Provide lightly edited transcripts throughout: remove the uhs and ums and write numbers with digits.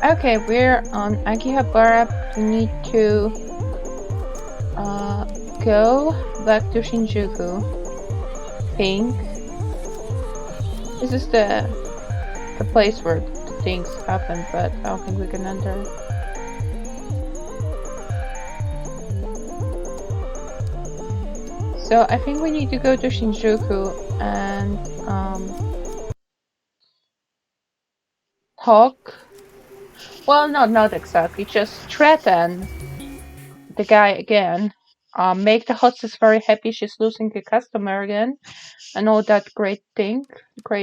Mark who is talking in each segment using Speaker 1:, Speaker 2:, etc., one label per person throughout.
Speaker 1: Okay, we're on Akihabara. We need to go back to Shinjuku. Think this is the place where the things happen, but I don't think we can enter. So I think we need to go to Shinjuku and talk. Well, no, not exactly. Just threaten the guy again. Make the hostess very happy she's losing a customer again, and all that great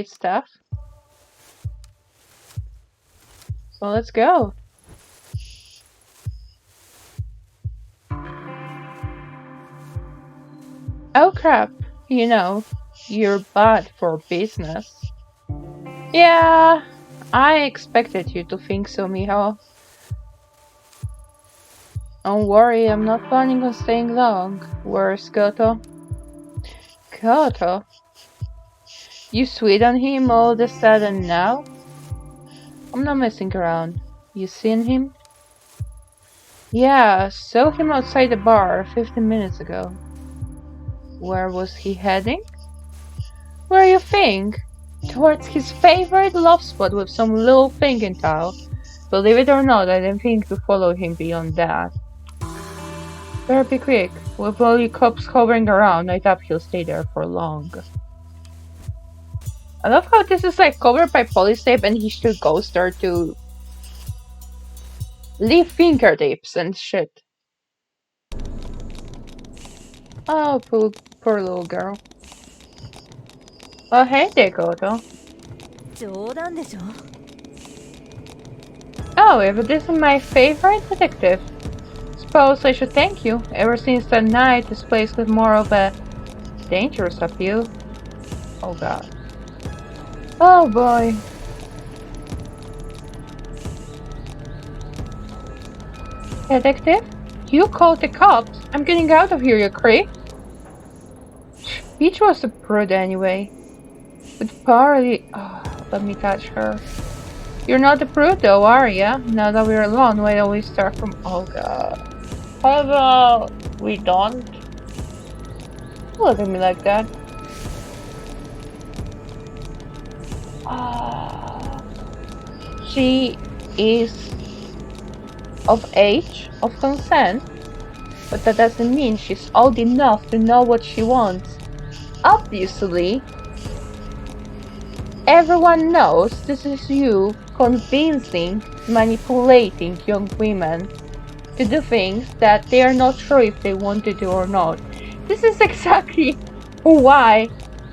Speaker 1: stuff. So let's go. Oh crap, you know, you're bad for business. Yeah, I expected you to think so, Miho. Don't worry, I'm not planning on staying long. Where's Goto? Goto? You sweet on him all of a sudden now? I'm not messing around. You seen him? Yeah, saw him outside the bar 15 minutes ago. Where was he heading? Where you think? Towards his favorite love spot with some little thing in tow. Believe it or not, I didn't think to follow him beyond that. Better be quick. With all you cops hovering around, I doubt he'll stay there for long. I love how this is like covered by police tape and he still goes there to leave fingertips and shit. Oh, poor little girl. Oh, hey there, Goto.
Speaker 2: 冗談でしょ
Speaker 1: Oh, if this is my favorite detective. Suppose I should thank you. Ever since that night, this place was more of a dangerous appeal. Oh god. Oh boy. Detective? You called the cops? I'm getting out of here, you creep. Peach was a prude anyway. But Parley... Oh, let me touch her. You're not a prude though, are ya? Now that we're alone, why don't we start from... Oh god. How about we don't? Look at me like that. She is of age, of consent, but that doesn't mean she's old enough to know what she wants. Obviously, everyone knows this is you convincing, manipulating young women to do things that they are not sure if they want to do or not. This is exactly why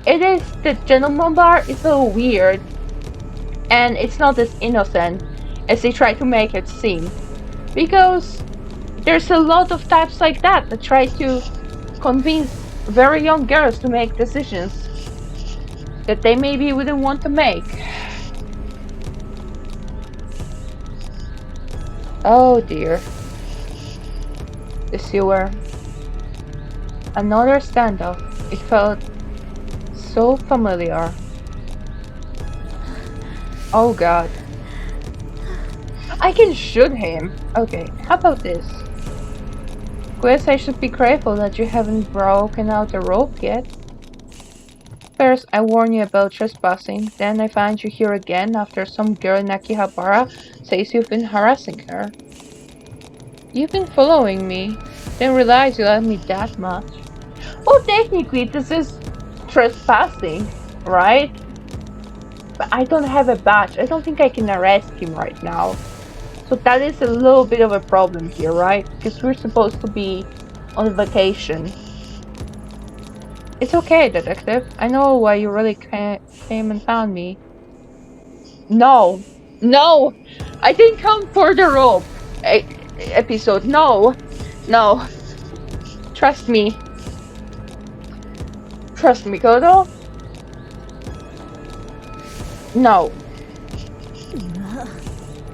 Speaker 1: it is the gentleman bar is so weird and it's not as innocent as they try to make it seem. Because there's a lot of types like that try to convince very young girls to make decisions that they maybe wouldn't want to make. Oh dear. The sewer. Another standoff. It felt so familiar. Oh god. I can shoot him. Okay, how about this? Guess I should be grateful that you haven't broken out the rope yet. First, I warn you about trespassing, then I find you here again after some girl in Akihabara says you've been harassing her. You've been following me, didn't realize you loved me that much. Well, technically, this is trespassing, right? But I don't have a badge. I don't think I can arrest him right now. So that is a little bit of a problem here, right? Because we're supposed to be on vacation. It's okay, detective. I know why you really came and found me. No! No! I didn't come for the rope episode. No! No. Trust me. Trust me, Kodo. No.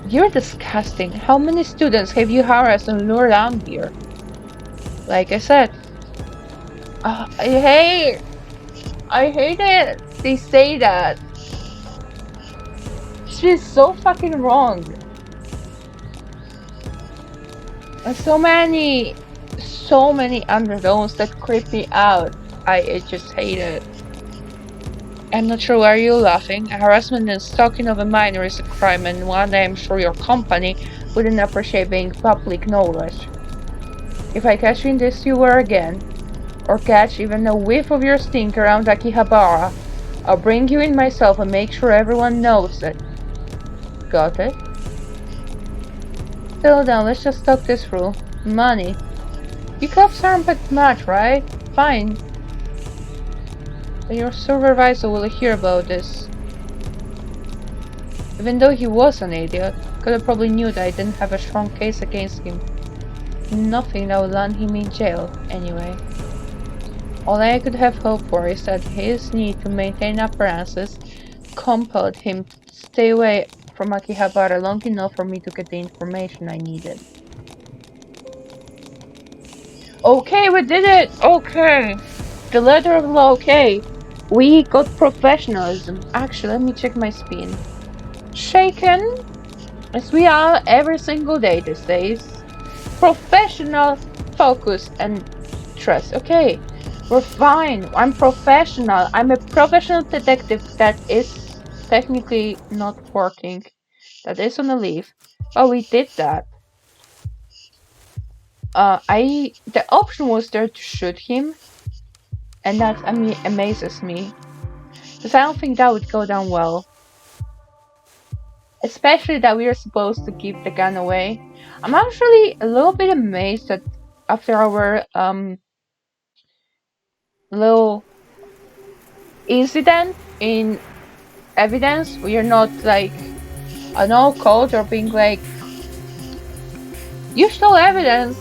Speaker 1: You're disgusting. How many students have you harassed and lured down here? Like I said. I hate it. They say that. She's so fucking wrong. So many undertones that creep me out. I just hate it. I'm not sure why you're laughing. Harassment and stalking of a minor is a crime, and one day I'm sure your company wouldn't appreciate being public knowledge. If I catch you in this sewer again, or catch even a whiff of your stink around Akihabara, I'll bring you in myself and make sure everyone knows it. Got it? Settle down, let's just talk this through. Money. You cops aren't that much, right? Fine. Then your supervisor will hear about this. Even though he was an idiot, could have probably knew that I didn't have a strong case against him. Nothing that would land him in jail, anyway. All I could have hoped for is that his need to maintain appearances compelled him to stay away from Akihabara long enough for me to get the information I needed. Okay, we did it! Okay! The letter of the law, okay. We got professionalism. Actually, let me check my spin. Shaken, as we are every single day these days. Professional, focus, and trust. Okay, we're fine. I'm professional. I'm a professional detective that is technically not working. That is on a leave. Oh, we did that. The option was there to shoot him, and that amazes me, because I don't think that would go down well. Especially that we are supposed to keep the gun away. I'm actually a little bit amazed that after our little incident in evidence, we are not like an all code or being like usual evidence.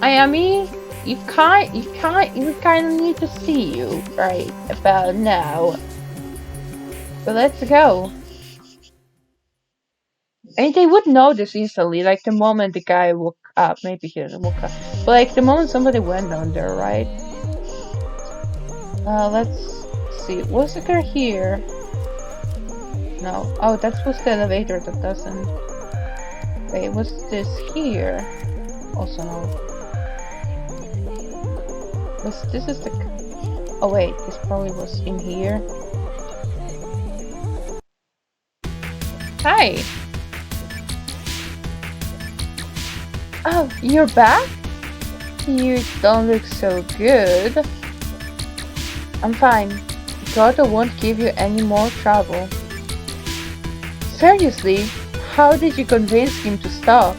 Speaker 1: Ayami, we kind of need to see you right about now. So let's go. And they would know this easily, like the moment the guy woke up. Maybe he didn't woke up, but like the moment somebody went down there, right? Let's see. Was the girl here? No. Oh, that was the elevator that doesn't. Wait, was this here? Also no. This is the. Oh wait, this probably was in here. Hi. Oh, you're back? You don't look so good. I'm fine. God won't give you any more trouble. Seriously, how did you convince him to stop?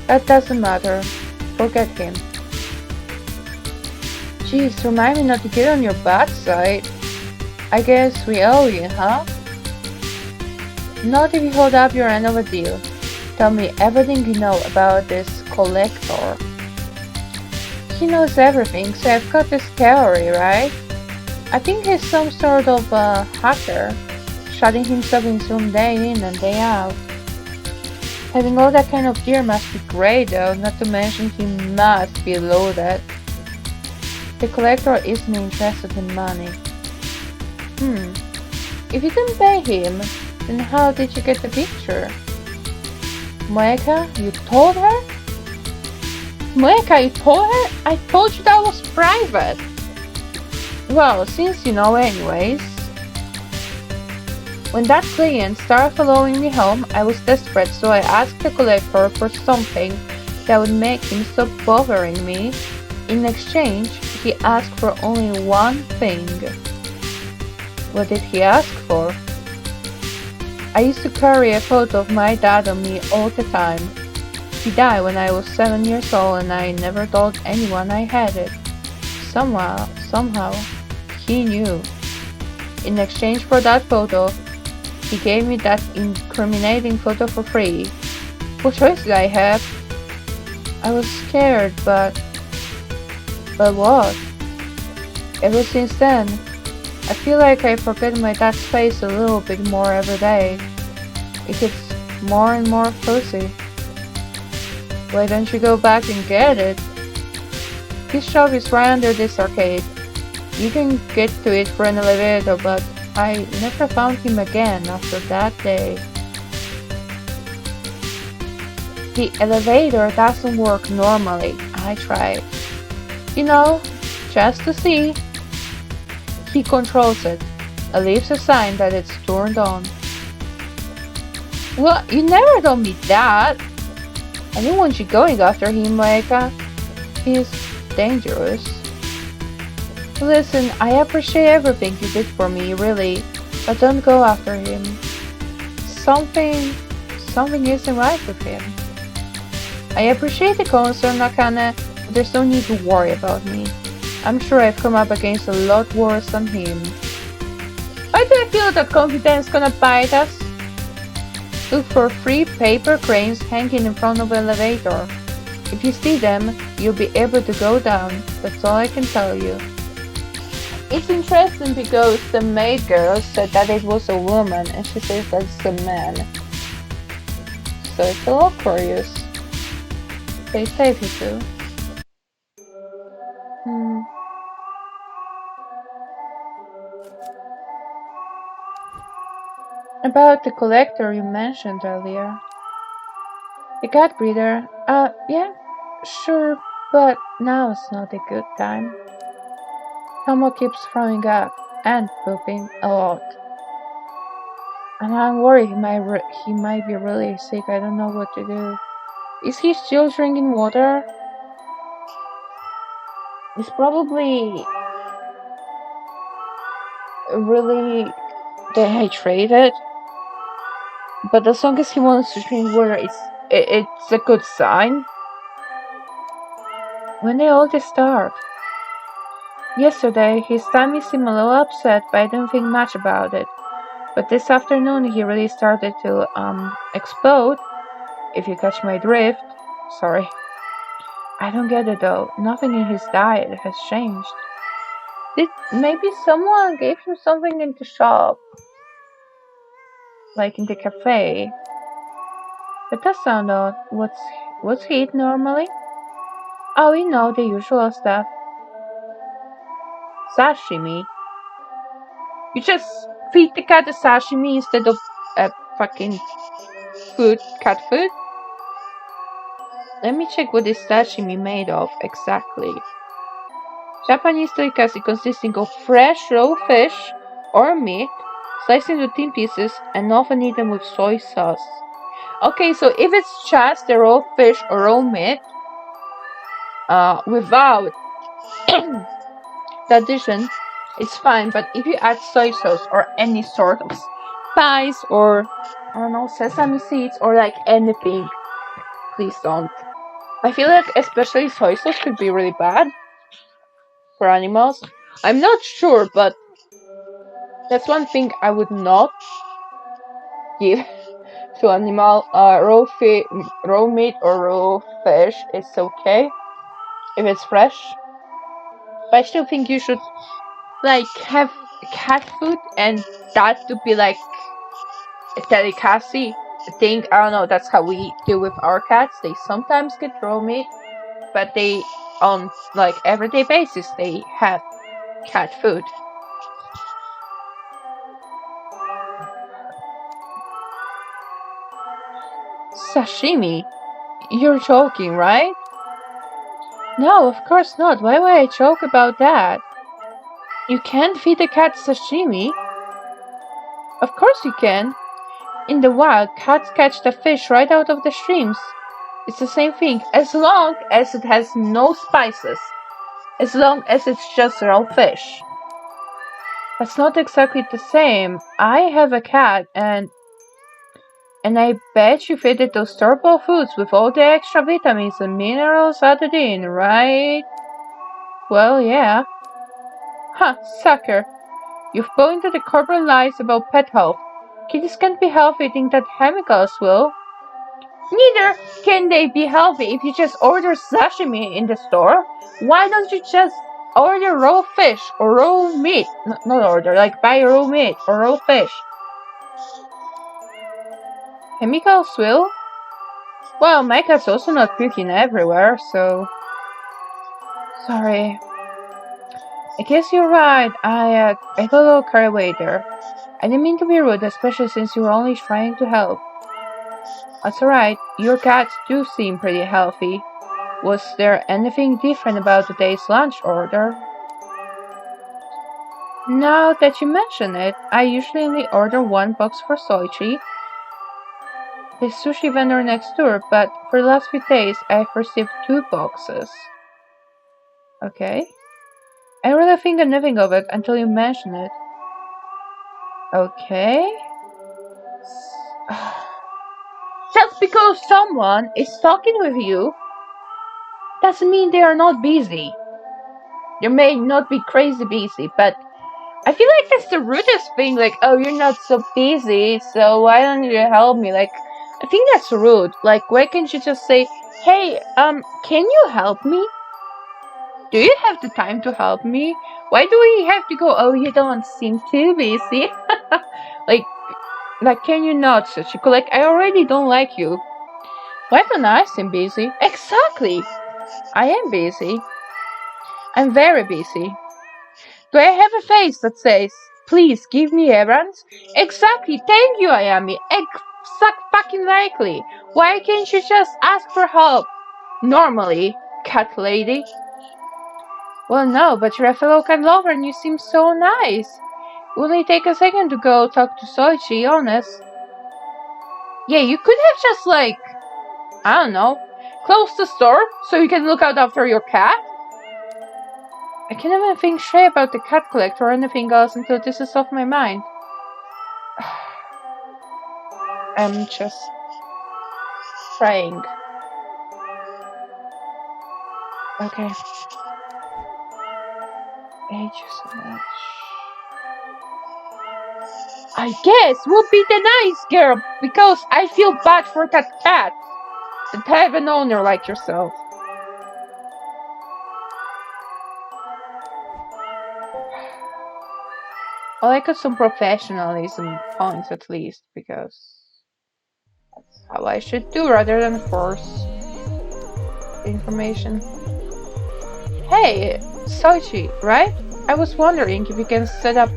Speaker 1: That doesn't matter. Forget him. Jeez, remind me not to get on your bad side. I guess we owe you, huh? Not if you hold up your end of a deal. Tell me everything you know about this collector. He knows everything, so I've got this theory, right? I think he's some sort of hacker, shutting himself in some day in and day out. Having all that kind of gear must be great though, not to mention he must be loaded. The collector isn't interested in money. If you didn't pay him, then how did you get the picture? Moeka, you told her? Moeka, you told her? I told you that was private. Well, since you know anyways. When that client started following me home, I was desperate, so I asked the collector for something that would make him stop bothering me. In exchange, he asked for only one thing. What did he ask for? I used to carry a photo of my dad on me all the time. He died when I was 7 years old and I never told anyone I had it. Somehow, he knew. In exchange for that photo, he gave me that incriminating photo for free. What choice did I have? I was scared, but what? Ever since then, I feel like I forget my dad's face a little bit more every day. It gets more and more fuzzy. Why don't you go back and get it? His shop is right under this arcade. You can get to it for an elevator, but I never found him again after that day. The elevator doesn't work normally. I tried. You know, just to see. He controls it. And leaves a sign that it's turned on. Well, you never told me that. I didn't want you going after him, Maika. He's dangerous. Listen, I appreciate everything you did for me, really. But don't go after him. Something isn't right with him. I appreciate the concern, Nakane, but there's no need to worry about me. I'm sure I've come up against a lot worse than him. Why do I feel that confidence gonna bite us? Look for 3 paper cranes hanging in front of the elevator. If you see them, you'll be able to go down. That's all I can tell you. It's interesting because the maid girl said that it was a woman and she says that it's a man. So it's a little curious. Stay safe, you two. About the collector you mentioned earlier. The cat breeder? Yeah, sure, but now it's not a good time. Tomo keeps throwing up and pooping a lot. And I'm worried he might be really sick. I don't know what to do. Is he still drinking water? He's probably really dehydrated. But as long as he wants to drink water, it's a good sign. When they all just start. Yesterday, his tummy seemed a little upset, but I didn't think much about it. But this afternoon, he really started to, explode, if you catch my drift. Sorry. I don't get it though. Nothing in his diet has changed. Maybe someone gave him something in the shop? Like in the cafe? That does sound odd. What's he eat normally? Oh, you know, the usual stuff. Sashimi. You just feed the cat the sashimi instead of fucking cat food? Let me check what is sashimi made of exactly. Japanese tonkatsu consisting of fresh raw fish or meat, sliced into thin pieces and often eaten with soy sauce. Okay, so if it's just the raw fish or raw meat, without the addition, it's fine, but if you add soy sauce or any sort of spice or, I don't know, sesame seeds or like anything, please don't. I feel like especially soy sauce could be really bad for animals. I'm not sure, but that's one thing I would not give to animal. Raw meat or raw fish is okay if it's fresh. But I still think you should like have cat food and that to be like a delicacy thing. I don't know, that's how we deal with our cats. They sometimes get raw meat, but they on like everyday basis they have cat food. Sashimi? You're joking, right? No, of course not. Why would I joke about that? You can't feed a cat sashimi? Of course you can. In the wild, cats catch the fish right out of the streams. It's the same thing, as long as it has no spices. As long as it's just raw fish. That's not exactly the same. I have a cat and I bet you feed it those store-bought foods with all the extra vitamins and minerals added in, right? Well, yeah. Huh, sucker. You've bought into the corporate lies about pet health. Kitties can't be healthy eating that chemicals will. Neither can they be healthy if you just order sashimi in the store. Why don't you just order raw fish or raw meat? Not order, like buy raw meat or raw fish. Chemicals will? Well, my cat's also not puking everywhere, so... Sorry. I guess you're right. I got a little carried away there. I didn't mean to be rude, especially since you were only trying to help. That's alright. Your cats do seem pretty healthy. Was there anything different about today's lunch order? Now that you mention it, I usually only order one box for Soichi, the sushi vendor next door, but for the last few days I've received 2 boxes. Okay. I really think nothing of it until you mention it. Okay. Just because someone is talking with you doesn't mean they are not busy. They may not be crazy busy, but I feel like that's the rudest thing. Like, oh, you're not so busy, so why don't you help me? Like, I think that's rude. Like, why can't you just say, hey, can you help me? Do you have the time to help me? Why do we have to go, oh, you don't seem too busy? like, can you not, Sachiko? Like, I already don't like you. Why don't I seem busy? Exactly! I am busy. I'm very busy. Do I have a face that says, please give me errands? Exactly, thank you, Ayami. Fucking likely. Why can't you just ask for help? Normally, cat lady. Well, no, but you're a fellow cat lover and you seem so nice. It would only take a second to go talk to Soichi, honest. Yeah, you could have just, like, I don't know, close the store so you can look out after your cat? I can't even think straight about the cat collector or anything else until this is off my mind. I'm just trying. Okay. Thank you so much. I guess we'll be the nice girl because I feel bad for that cat that have an owner like yourself. Well, I got some professionalism points at least, because that's how I should do rather than force information. Hey, Soichi, right? I was wondering if you can set up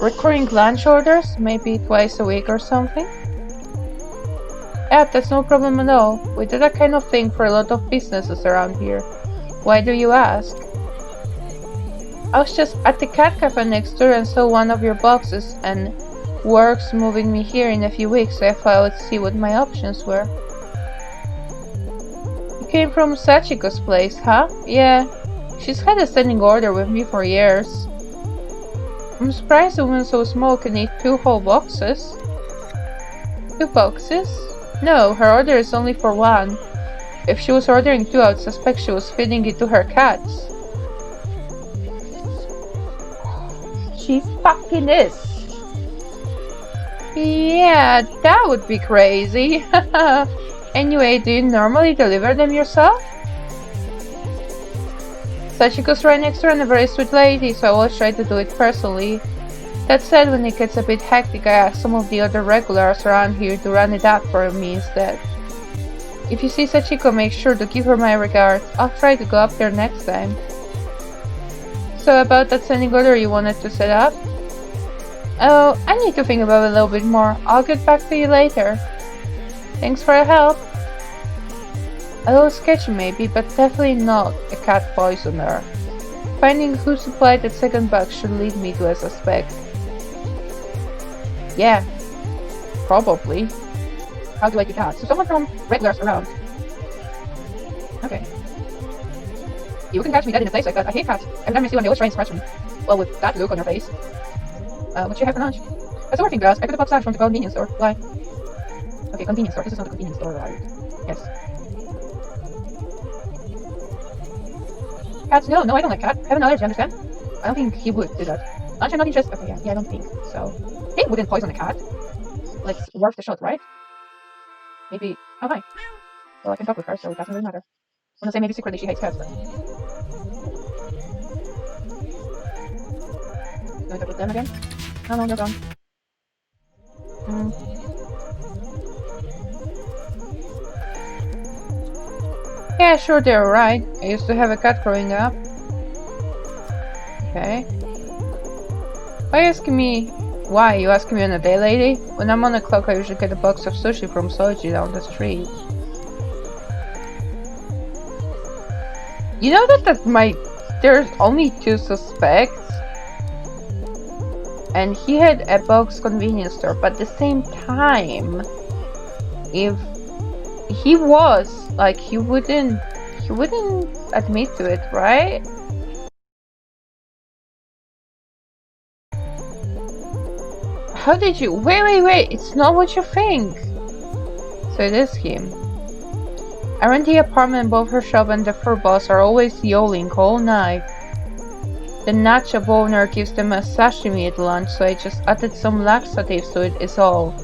Speaker 1: recurring lunch orders, maybe twice a week or something? Yeah, that's no problem at all. We do that kind of thing for a lot of businesses around here. Why do you ask? I was just at the cat cafe next door and saw one of your boxes, and work's moving me here in a few weeks, so I thought I would see what my options were. You came from Sachiko's place, huh? Yeah, she's had a standing order with me for years. I'm surprised a woman so small can eat 2 whole boxes. 2 boxes? No, her order is only for 1. If she was ordering 2, I would suspect she was feeding it to her cats. She fucking is. Yeah, that would be crazy. Anyway, do you normally deliver them yourself? Sachiko's right next door and a very sweet lady, so I always try to do it personally. That said, when it gets a bit hectic, I ask some of the other regulars around here to run it up for me instead. If you see Sachiko, make sure to give her my regards. I'll try to go up there next time. So about that standing order you wanted to set up? Oh, I need to think about it a little bit more. I'll get back to you later. Thanks for your help. A little sketchy maybe, but definitely not a cat poisoner. Finding who supplied that second box should lead me to a suspect. Yeah, probably. How do I get cats? So someone from regulars around. Okay. You can catch me dead in a place like that. I hate cats. Every time I see one, they always try and scratch me. Well, with that look on your face. What do you have for lunch? That's a working glass. I got a box lunch from the convenience store. Why? Okay, convenience store. This is not a convenience store, right? Yes. Cats? No, I don't like cat. I have an allergy, understand? I don't think he would do that. Lunch, I'm not interested. Okay, yeah, I don't think so. They wouldn't poison a cat. Like, worth the shot, right? Maybe. Oh, hi. Well, I can talk with her, so it doesn't really matter. I'm gonna say maybe secretly she hates cats, but. Do I talk with them again? No, they're gone. Yeah, sure, they're alright. I used to have a cat growing up. Okay. Why are you asking me Why? You asking me on a day, lady? When I'm on the clock, I usually get a box of sushi from Soji down the street. You know that there's only 2 suspects? And he had a box convenience store, but at the same time, if he was, like, he wouldn't admit to it, right? How did you? Wait, it's not what you think. So it is him. I rent the apartment. Both her shop and the fur boss are always yelling all night. The nacho owner gives them a sashimi at lunch, so I just added some laxatives to it is all.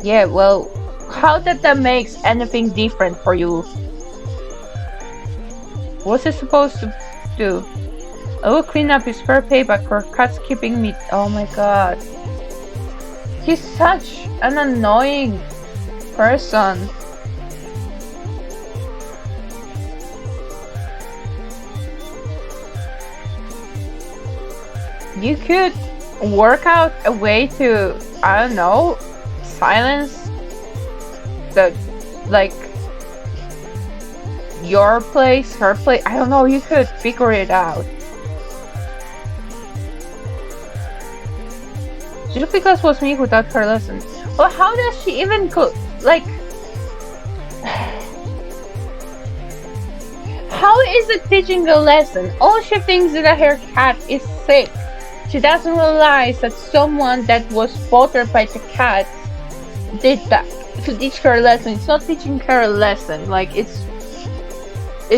Speaker 1: Yeah, well, how that makes anything different for you? What's it supposed to do? I will clean up his fair payback for cats keeping me. Oh my god. He's such an annoying person. You could work out a way to, I don't know, silence the, like, your place, her place. I don't know, you could figure it out. Just because it was me who taught her lesson. Well, how does she even like... How is it teaching a lesson? All she thinks is that her cat is sick. She doesn't realize that someone that was bothered by the cat did that to teach her a lesson. It's not teaching her a lesson. Like, it's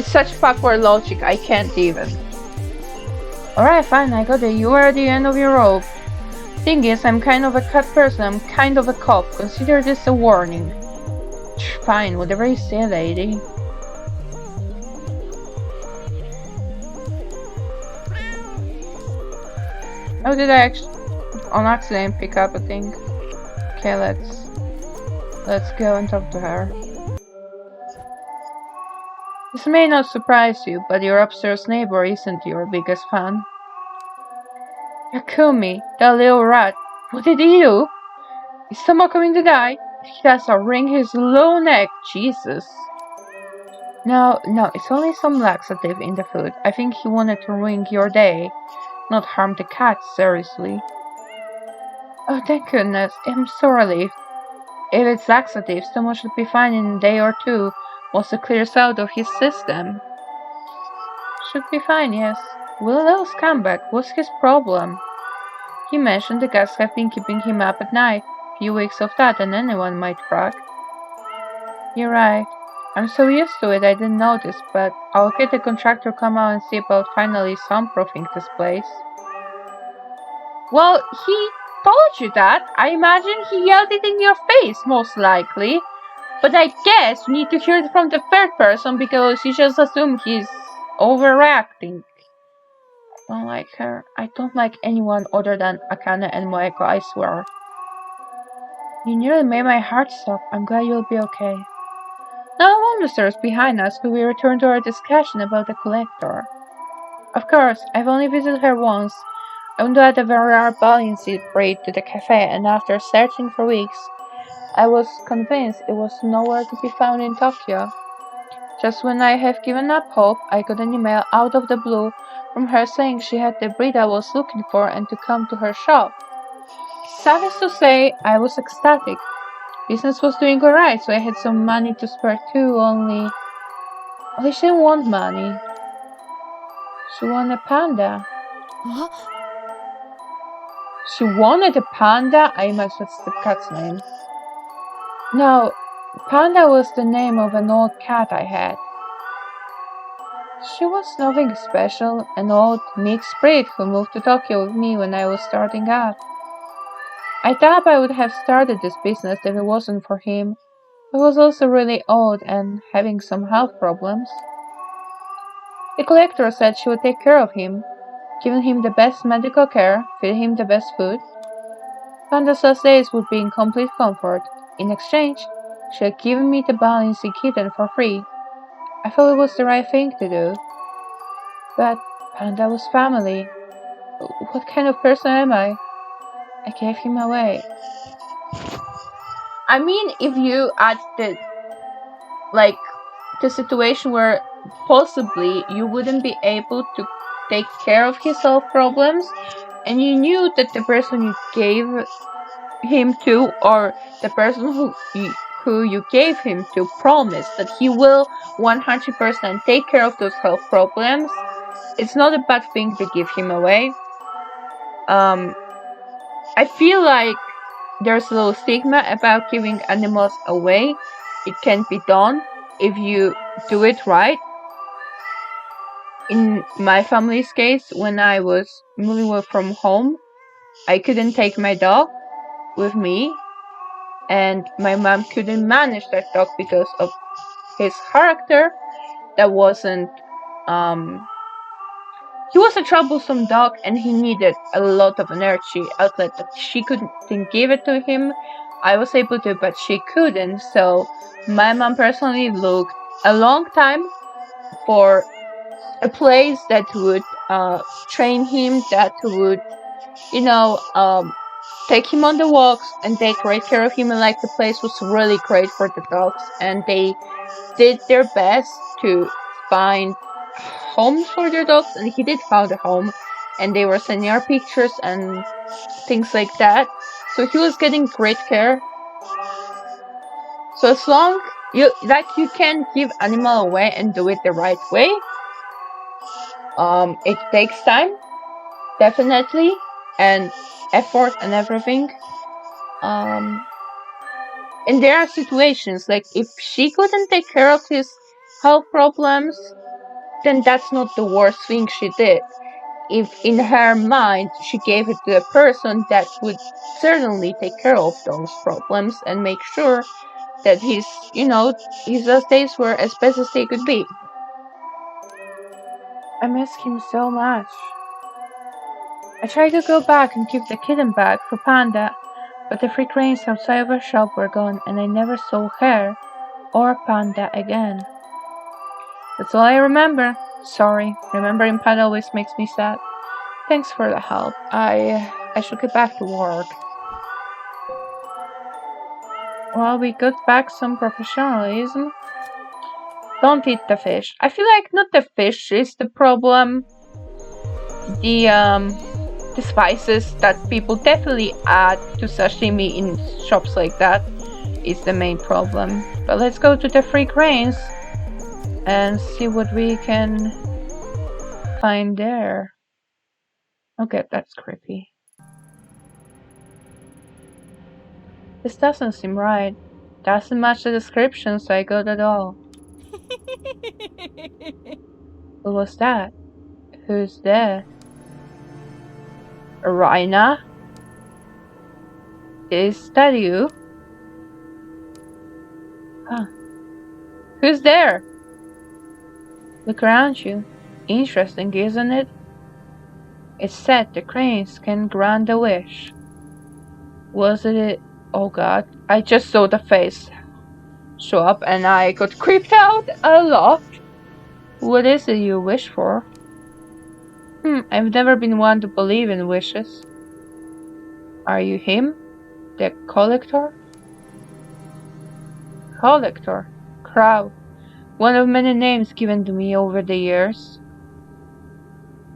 Speaker 1: such backward logic, I can't even. Alright, fine, I got it. You are at the end of your rope. Thing is, I'm kind of a cat person. I'm kind of a cop. Consider this a warning. Fine, whatever you say, lady. Oh, did I actually on accident pick up a thing? Okay, let's go and talk to her. This may not surprise you, but your upstairs neighbor isn't your biggest fan. Yakumi, that little rat. What did he do? Is someone coming to die? He has a wring his low neck. Jesus. No, it's only some laxative in the food. I think he wanted to ruin your day. Not harm the cat, seriously. Oh, thank goodness. I'm so relieved. If it's laxative, someone should be fine in a day or two once it clears out of his system. Should be fine, yes. Will Lil's come back? What's his problem? He mentioned the guests have been keeping him up at night. Few weeks of that and anyone might crack. You're right. I'm so used to it I didn't notice, but I'll get the contractor come out and see about finally soundproofing this place. Well, he told you that. I imagine he yelled it in your face, most likely. But I guess you need to hear it from the third person because you just assume he's overreacting. I don't like her. I don't like anyone other than Akane and Moeko, I swear. You nearly made my heart stop. I'm glad you'll be okay. Now one of the stairs behind us, we return to our discussion about the collector. Of course, I've only visited her once. I went to add a very rare balanced breed to the cafe, and after searching for weeks, I was convinced it was nowhere to be found in Tokyo. Just when I have given up hope, I got an email out of the blue from her saying she had the breed I was looking for and to come to her shop. Suffice to say, I was ecstatic. Business was doing alright, so I had some money to spare too, only she didn't want money. She wanted a panda.
Speaker 2: What?
Speaker 1: She wanted a panda? I imagine that's the cat's name. No, Panda was the name of an old cat I had. She was nothing special, an old mixed breed who moved to Tokyo with me when I was starting out. I thought I would have started this business if it wasn't for him. He was also really old and having some health problems. The collector said she would take care of him, giving him the best medical care, feeding him the best food. Panda's last days would be in complete comfort. In exchange, she had given me the balancing kitten for free. I thought it was the right thing to do. But Panda was family. What kind of person am I? I gave him away. I mean, if you add the situation where possibly you wouldn't be able to take care of his health problems, and you knew that the person you gave him to, or the person who you gave him to, promised that he will 100% take care of those health problems, it's not a bad thing to give him away. I feel like there's a little stigma about giving animals away. It can be done if you do it right. In my family's case, when I was moving away from home, I couldn't take my dog with me, and my mom couldn't manage that dog because of his character. That wasn't he was a troublesome dog, and he needed a lot of energy outlet that she couldn't give it to him. I was able to, but she couldn't. So my mom personally looked a long time for a place that would train him, that would, take him on the walks and take great care of him. And like, the place was really great for the dogs, and they did their best to find homes for their dogs, and he did find a home, and they were sending our pictures and things like that. So he was getting great care. So as long you can give animal away and do it the right way. It takes time, definitely, and effort and everything. And there are situations like, if she couldn't take care of his health problems, then that's not the worst thing she did. If in her mind she gave it to a person that would certainly take care of those problems and make sure that his last days were as best as they could be. I miss him so much. I tried to go back and give the kitten back for Panda, but the 3 cranes outside of our shop were gone, and I never saw her or Panda again. That's all I remember. Sorry, remembering Panda always makes me sad. Thanks for the help. I should get back to work. Well, we got back some professionalism. Don't eat the fish. I feel like not the fish is the problem. The spices that people definitely add to sashimi in shops like that is the main problem. But let's go to the 3 cranes and see what we can find there. Okay, that's creepy. This doesn't seem right. Doesn't match the descriptions I got at all. What was that? Who's there? Raina? Is that you? Huh. Who's there? Look around you. Interesting, isn't it? It's said the cranes can grant a wish. Was it? Oh god, I just saw the face show up and I got creeped out a lot. What is it you wish for? I've never been one to believe in wishes. Are you him? The collector? Collector? Crow. One of many names given to me over the years.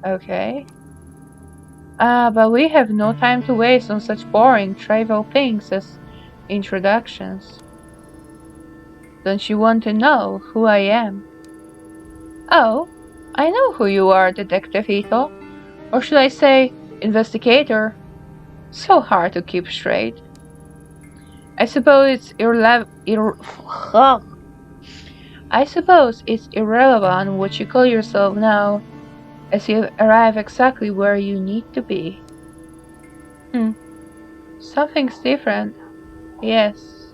Speaker 1: Okay. But we have no time to waste on such boring, trivial things as introductions. Don't you want to know who I am? Oh, I know who you are, Detective Ito. Or should I say, investigator? So hard to keep straight. I suppose it's irrelevant what you call yourself now, as you arrive exactly where you need to be. Something's different. Yes.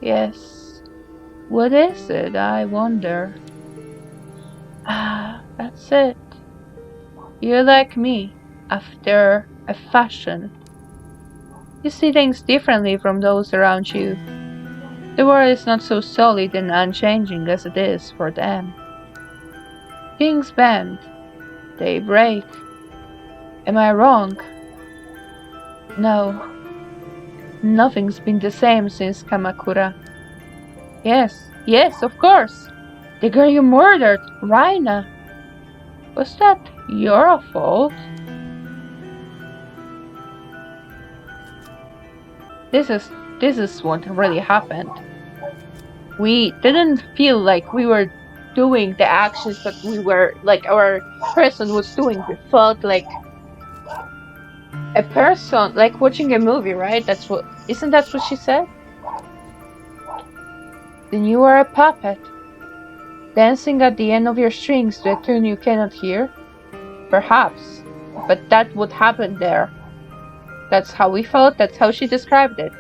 Speaker 1: What is it, I wonder? That's it. You're like me, after a fashion. You see things differently from those around you. The world is not so solid and unchanging as it is for them. Things bend. They break. Am I wrong? No, nothing's been the same since Kamakura. Yes, of course. The girl you murdered, Raina. Was that your fault? This is this is what really happened. We didn't feel like we were doing the actions that we were like our person was doing. We felt like a person, like watching a movie, right? Isn't that what she said? Then you are a puppet, dancing at the end of your strings to a tune you cannot hear? Perhaps. But that would happen there. That's how we felt, that's how she described it.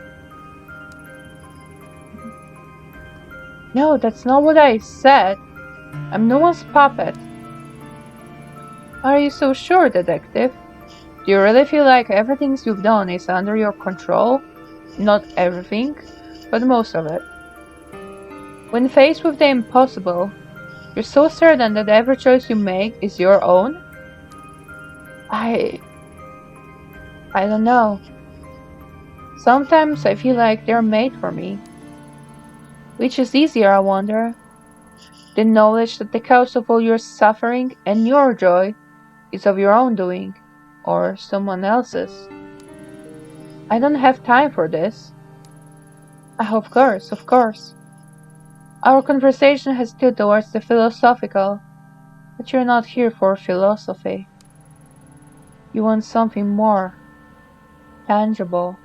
Speaker 1: No, that's not what I said. I'm no one's puppet. Are you so sure, detective? Do you really feel like everything you've done is under your control? Not everything, but most of it. When faced with the impossible, you're so certain that every choice you make is your own? I don't know. Sometimes I feel like they're made for me. Which is easier, I wonder? The knowledge that the cause of all your suffering and your joy is of your own doing, or someone else's. I don't have time for this. Of course. Our conversation has steered towards the philosophical, but you're not here for philosophy. You want something more tangible.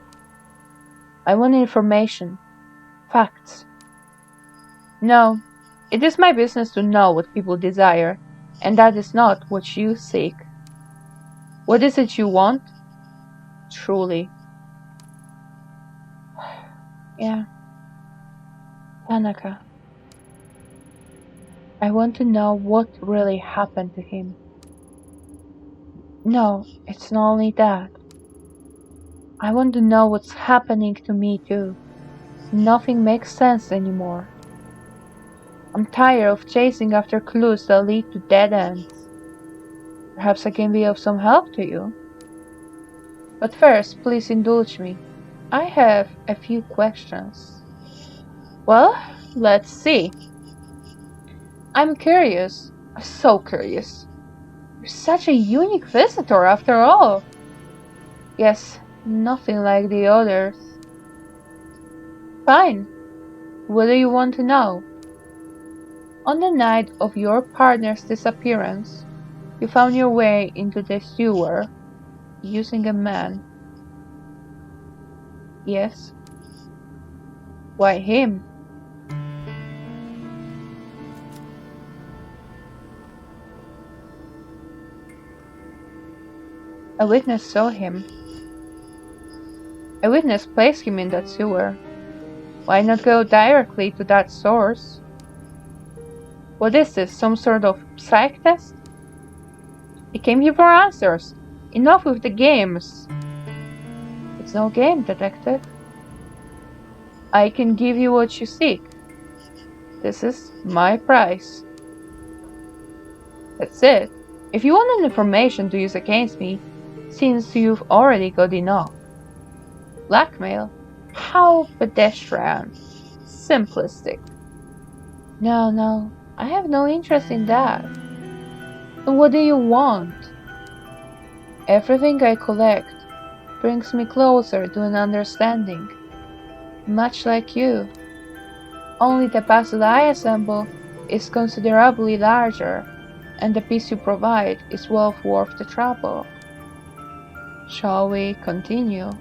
Speaker 1: I want information, facts. No, it is my business to know what people desire, and that is not what you seek. What is it you want? Truly. Yeah. Tanaka. I want to know what really happened to him. No, it's not only that. I want to know what's happening to me too. Nothing makes sense anymore. I'm tired of chasing after clues that lead to dead ends. Perhaps I can be of some help to you. But first, please indulge me. I have a few questions. Well, let's see. I'm curious. So curious. You're such a unique visitor after all. Yes, nothing like the others. Fine. What do you want to know? On the night of your partner's disappearance, you found your way into the sewer using a man. Yes. Why him? A witness saw him. A witness placed him in that sewer. Why not go directly to that source? What is this, some sort of psych test? He came here for answers. Enough with the games. It's no game, detective. I can give you what you seek. This is my price. That's it. If you want an information to use against me, since you've already got enough. Blackmail? How pedestrian. Simplistic. No, I have no interest in that. And what do you want? Everything I collect brings me closer to an understanding. Much like you. Only the puzzle I assemble is considerably larger, and the piece you provide is well worth the trouble. Shall we continue?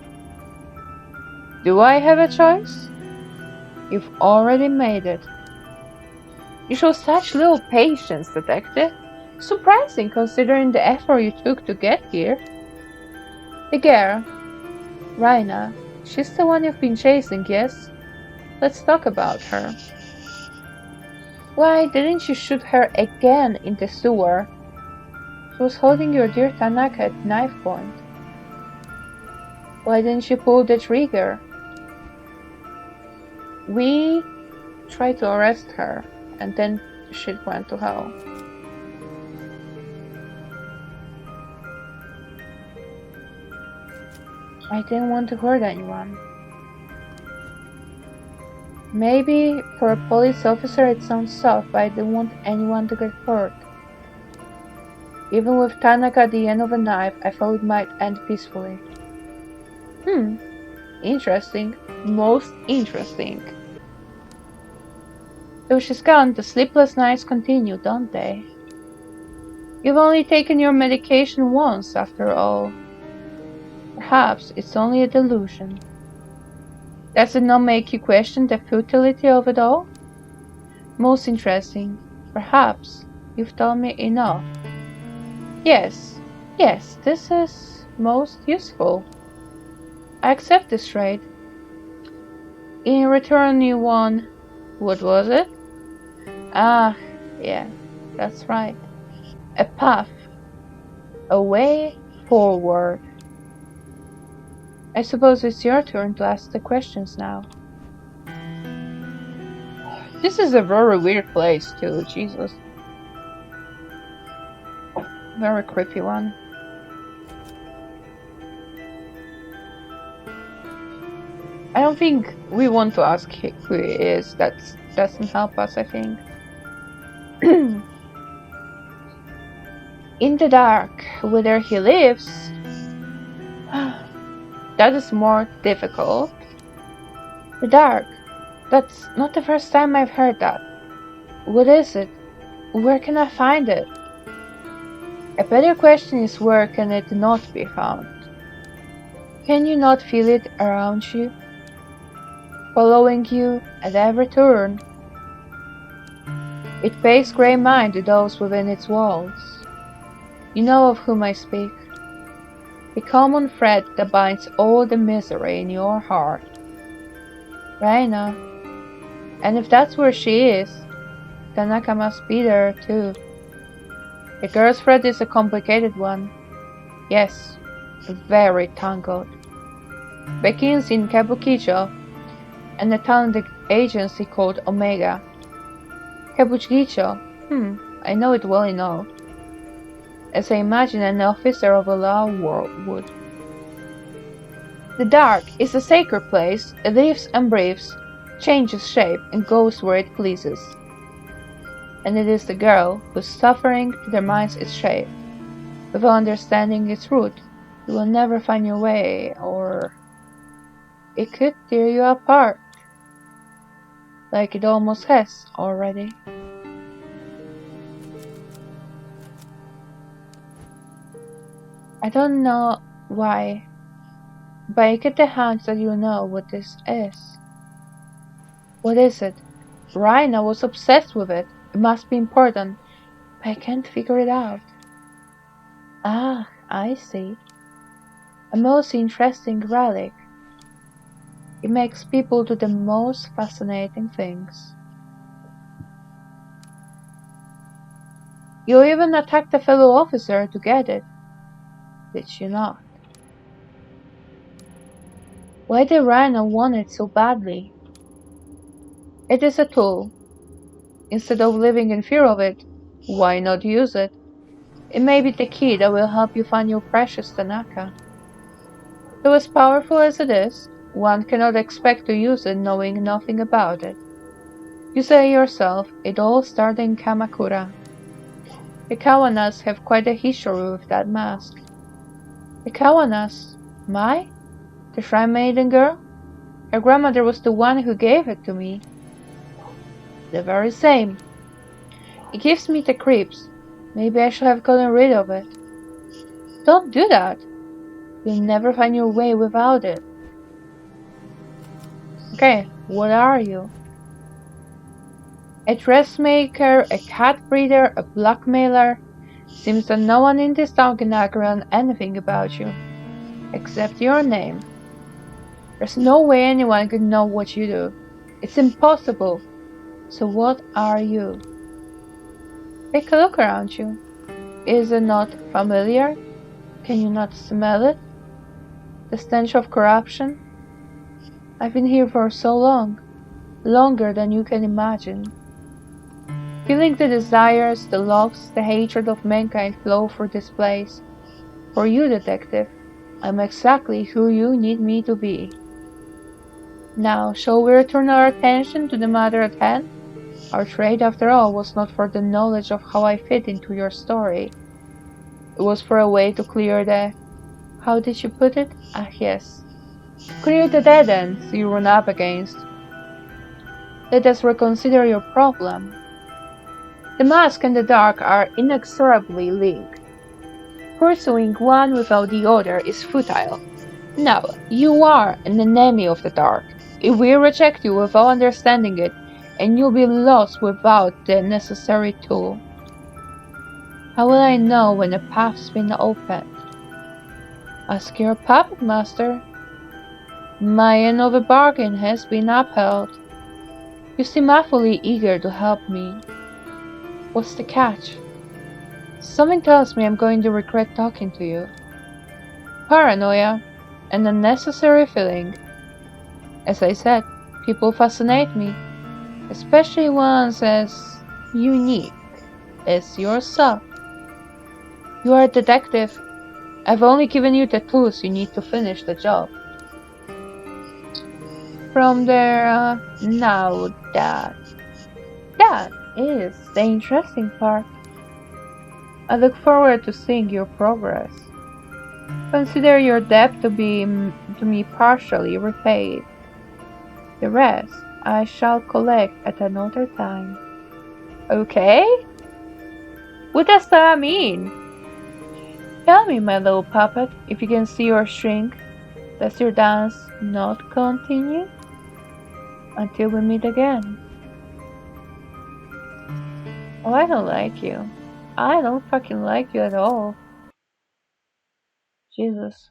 Speaker 1: Do I have a choice? You've already made it. You show such little patience, detective. Surprising considering the effort you took to get here. The girl, Raina, she's the one you've been chasing, yes? Let's talk about her. Why didn't you shoot her again in the sewer? She was holding your dear Tanaka at knife point. Why didn't you pull the trigger? We tried to arrest her, and then shit went to hell. I didn't want to hurt anyone. Maybe for a police officer it sounds soft, but I didn't want anyone to get hurt. Even with Tanaka at the end of a knife, I thought it might end peacefully. Interesting. Most interesting. Though she's gone, the sleepless nights continue, don't they? You've only taken your medication once, after all. Perhaps it's only a delusion. Does it not make you question the futility of it all? Most interesting. Perhaps you've told me enough. Yes, this is most useful. I accept this trade. In return you won... What was it? Ah, yeah, that's right. A path. A way forward. I suppose it's your turn to ask the questions now. This is a very weird place too, Jesus. Very creepy one. I don't think we want to ask who he is. That doesn't help us, I think. In the dark, whether he lives... That is more difficult. The dark. That's not the first time I've heard that. What is it? Where can I find it? A better question is, where can it not be found? Can you not feel it around you? Following you at every turn? It pays great mind to those within its walls. You know of whom I speak. The common thread that binds all the misery in your heart. Raina. And if that's where she is, Tanaka must be there too. The girl's thread is a complicated one. Yes, very tangled. Begins in Kabukicho and a talented agency called Omega. Kabukicho? I know it well enough. As I imagine an officer of a law would. The dark is a sacred place. It lives and breathes, changes shape, and goes where it pleases. And it is the girl whose suffering determines its shape. Without understanding its root, you will never find your way, or it could tear you apart. Like it almost has already. I don't know why, but I get the hunch that you know what this is. What is it? Raina was obsessed with it. It must be important, but I can't figure it out. Ah, I see. A most interesting relic. It makes people do the most fascinating things. You even attacked a fellow officer to get it. Did you not? Why did Raina want it so badly? It is a tool. Instead of living in fear of it, why not use it? It may be the key that will help you find your precious Tanaka. Though as powerful as it is, one cannot expect to use it knowing nothing about it. You say yourself, it all started in Kamakura. The Kawanas have quite a history with that mask. The Kawanas? My? The Shrine Maiden girl? Her grandmother was the one who gave it to me. The very same. It gives me the creeps. Maybe I should have gotten rid of it. Don't do that. You'll never find your way without it. Okay, what are you? A dressmaker, a cat breeder, a blackmailer. Seems that no one in this town can agree on anything about you. Except your name. There's no way anyone could know what you do. It's impossible. So what are you? Take a look around you. Is it not familiar? Can you not smell it? The stench of corruption? I've been here for so long. Longer than you can imagine. Feeling the desires, the loves, the hatred of mankind flow through this place. For you, detective, I'm exactly who you need me to be. Now, shall we return our attention to the matter at hand? Our trade, after all, was not for the knowledge of how I fit into your story. It was for a way to clear the, how did you put it? Ah, yes. Clear the dead ends you run up against. Let us reconsider your problem. The mask and the dark are inexorably linked. Pursuing one without the other is futile. Now, you are an enemy of the dark. It will reject you without understanding it, and you'll be lost without the necessary tool. How will I know when a path's been opened? Ask your puppet master. My end of the bargain has been upheld. You seem awfully eager to help me. What's the catch? Something tells me I'm going to regret talking to you. Paranoia. An unnecessary feeling. As I said, people fascinate me, especially ones as unique as yourself. You are a detective. I've only given you the tools you need to finish the job. From there, now that is the interesting part. I look forward to seeing your progress. Consider your debt to me partially repaid. The rest I shall collect at another time. Okay? What does that mean? Tell me, my little puppet, if you can see or shrink. Does your dance not continue? Until we meet again. Oh, I don't like you. I don't fucking like you at all. Jesus.